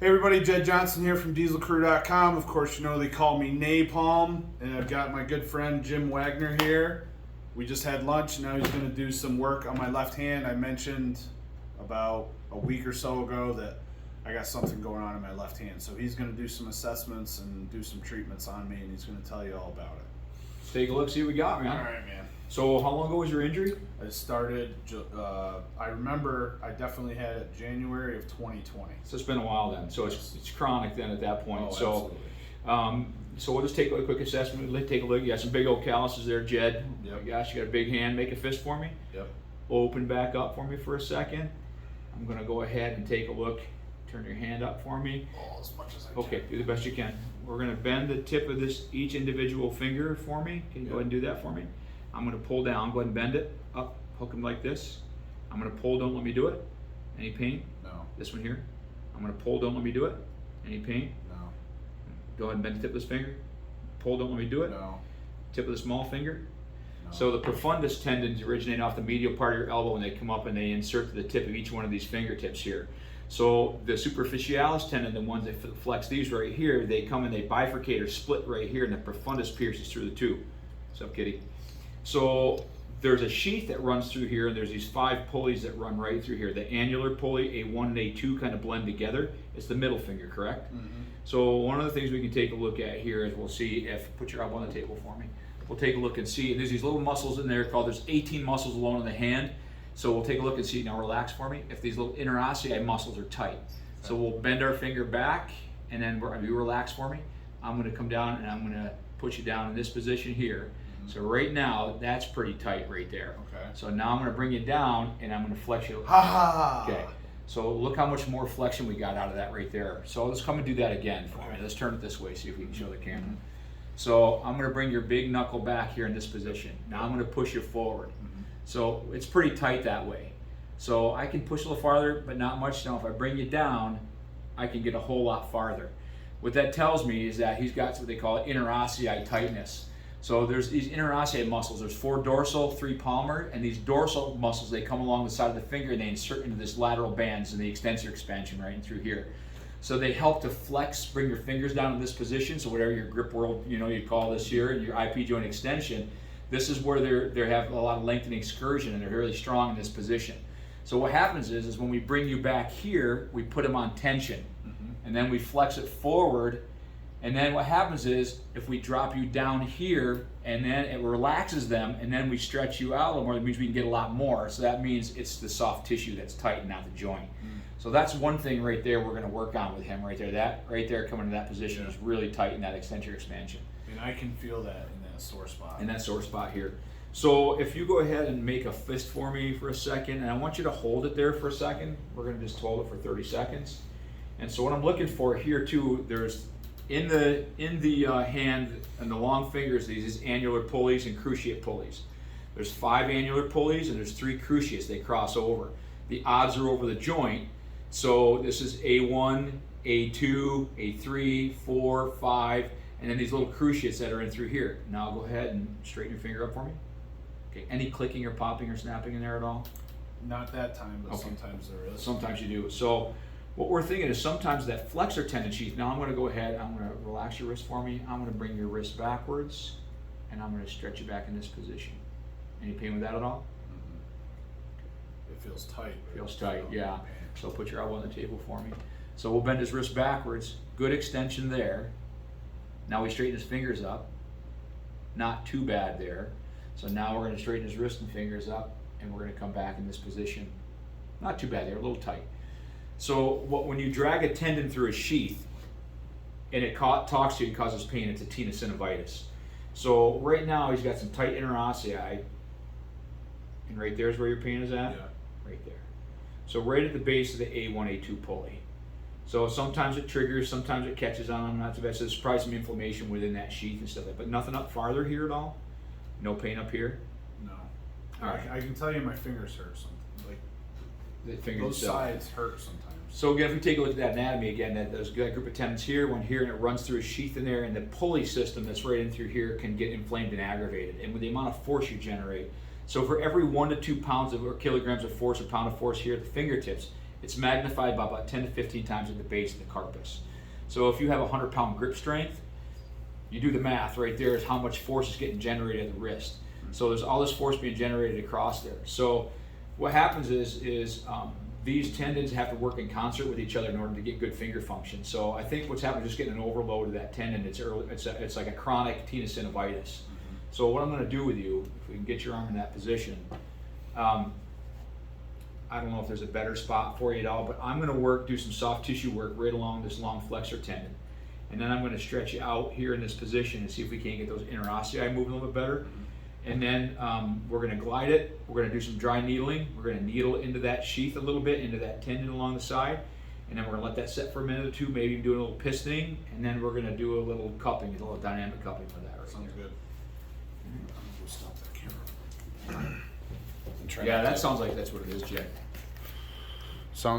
Hey everybody, Jed Johnson here from dieselcrew.com. Of course, you know they call me Napalm, and I've got my good friend Jim Wagner here. We just had lunch, and now he's going to do some work on my left hand. I mentioned about a week or so ago that I got something going on in my left hand, so he's going to do some assessments and do some treatments on me, and he's going to tell you all about it. Let's take a look, see what we got, man. All right, man. So how long ago was your injury? I started, I remember I definitely had it January of 2020. So it's been a while then. So it's chronic then at that point. Oh, so absolutely. So we'll just take a quick assessment. Let's take a look. You got some big old calluses there, Jed. Yep. Gosh, you got a big hand. Make a fist for me. Yep. Open back up for me for a second. I'm going to go ahead and take a look. Turn your hand up for me. Oh, as much as I can. Okay, do the best you can. We're going to bend the tip of each individual finger for me. Can you go ahead and do that for me? I'm going to pull down. Go ahead and bend it up. Hook them like this. I'm going to pull. Don't let me do it. Any pain? No. This one here. I'm going to pull. Don't let me do it. Any pain? No. Go ahead and bend the tip of this finger. Pull. Don't let me do it. No. Tip of the small finger. No. So the profundus tendons originate off the medial part of your elbow, and they come up and they insert to the tip of each one of these fingertips here. So the superficialis tendon, the ones that flex these right here, they come and they bifurcate or split right here, and the profundus pierces through the two. What's up, kitty? So there's a sheath that runs through here, and there's these 5 pulleys that run right through here. The annular pulley, A1 and A2 kind of blend together. It's the middle finger, correct? Mm-hmm. So one of the things we can take a look at here is we'll see if, put your elbow on the table for me. We'll take a look and see, there's these little muscles in there called, there's 18 muscles alone in the hand. So we'll take a look and see, now relax for me, if these little interossei muscles are tight. So we'll bend our finger back, and then you relax for me. I'm gonna come down and I'm gonna put you down in this position here. So right now, that's pretty tight right there. Okay. So now I'm gonna bring you down and I'm gonna flex you. Ha ha. Okay. So look how much more flexion we got out of that right there. So let's come and do that again for me. Let's turn it this way, see if we can show the camera. So I'm gonna bring your big knuckle back here in this position. Now I'm gonna push you forward. So it's pretty tight that way. So I can push a little farther, but not much. Now if I bring you down, I can get a whole lot farther. What that tells me is that he's got what they call interossei tightness. So there's these interossei muscles. There's 4 dorsal, 3 palmar, and these dorsal muscles, they come along the side of the finger and they insert into this lateral bands and the extensor expansion right in through here. So they help to flex, bring your fingers down in this position. So whatever your grip world, you call this here, and your IP joint extension, this is where they have a lot of lengthening excursion and they're really strong in this position. So what happens is when we bring you back here, we put them on tension, and then we flex it forward. And then what happens is, if we drop you down here, and then it relaxes them, and then we stretch you out a little more, that means we can get a lot more. So that means it's the soft tissue that's tight, not the joint. So that's one thing right there we're gonna work on with him right there. That right there coming to that position is really tight in that extensor expansion. And I can feel that in that sore spot. In that sore spot here. So if you go ahead and make a fist for me for a second, and I want you to hold it there for a second. We're gonna just hold it for 30 seconds. And so what I'm looking for here too, there's in the hand and the long fingers, these annular pulleys and cruciate pulleys. There's 5 annular pulleys and there's 3 cruciates. They cross over. The odds are over the joint. So this is A1, A2, A3, 4, 5, and then these little cruciates that are in through here. Now go ahead and straighten your finger up for me. Okay. Any clicking or popping or snapping in there at all? Not that time, but Okay. sometimes there is. Sometimes you do. So what we're thinking is sometimes that flexor tendon sheath, now I'm going to go ahead, I'm going to relax your wrist for me, I'm going to bring your wrist backwards, and I'm going to stretch you back in this position. Any pain with that at all? It feels tight. Feels tight, yeah. So put your elbow on the table for me. So we'll bend his wrist backwards, good extension there. Now we straighten his fingers up, not too bad there. So now we're going to straighten his wrist and fingers up, and we're going to come back in this position. Not too bad there, a little tight. So when you drag a tendon through a sheath and it talks to you and causes pain, it's a tenosynovitis. So right now he's got some tight interossei, and right there's where your pain is at? Yeah. Right there. So right at the base of the A1, A2 pulley. So sometimes it triggers, sometimes it catches on, not too bad. So there's probably some inflammation within that sheath and stuff like that. But nothing up farther here at all? No pain up here? No. All right. I can tell you my fingers hurt something. Like The finger those itself. sides hurt sometimes. So again, if we take a look at that anatomy again, that group of tendons here, one here, and it runs through a sheath in there, and the pulley system that's right in through here can get inflamed and aggravated. And with the amount of force you generate, so for every 1 to 2 pounds or kilograms of force, a pound of force here at the fingertips, it's magnified by about 10 to 15 times at the base of the carpus. So if you have a 100-pound grip strength, you do the math right there is how much force is getting generated at the wrist. So there's all this force being generated across there. So what happens is these tendons have to work in concert with each other in order to get good finger function. So I think what's happening is just getting an overload of that tendon. It's like a chronic tenosynovitis. So what I'm going to do with you, if we can get your arm in that position, I don't know if there's a better spot for you at all, but I'm going to do some soft tissue work right along this long flexor tendon. And then I'm going to stretch you out here in this position and see if we can't get those interossei moving a little bit better. And then we're going to glide it. We're going to do some dry needling. We're going to needle into that sheath a little bit, into that tendon along the side. And then we're going to let that set for a minute or two, maybe do a little pistoning. And then we're going to do a little cupping, a little dynamic cupping with that. Right? Sounds good. I'm gonna go stop that camera. Yeah, that sounds like that's what it is, Jay. Sounds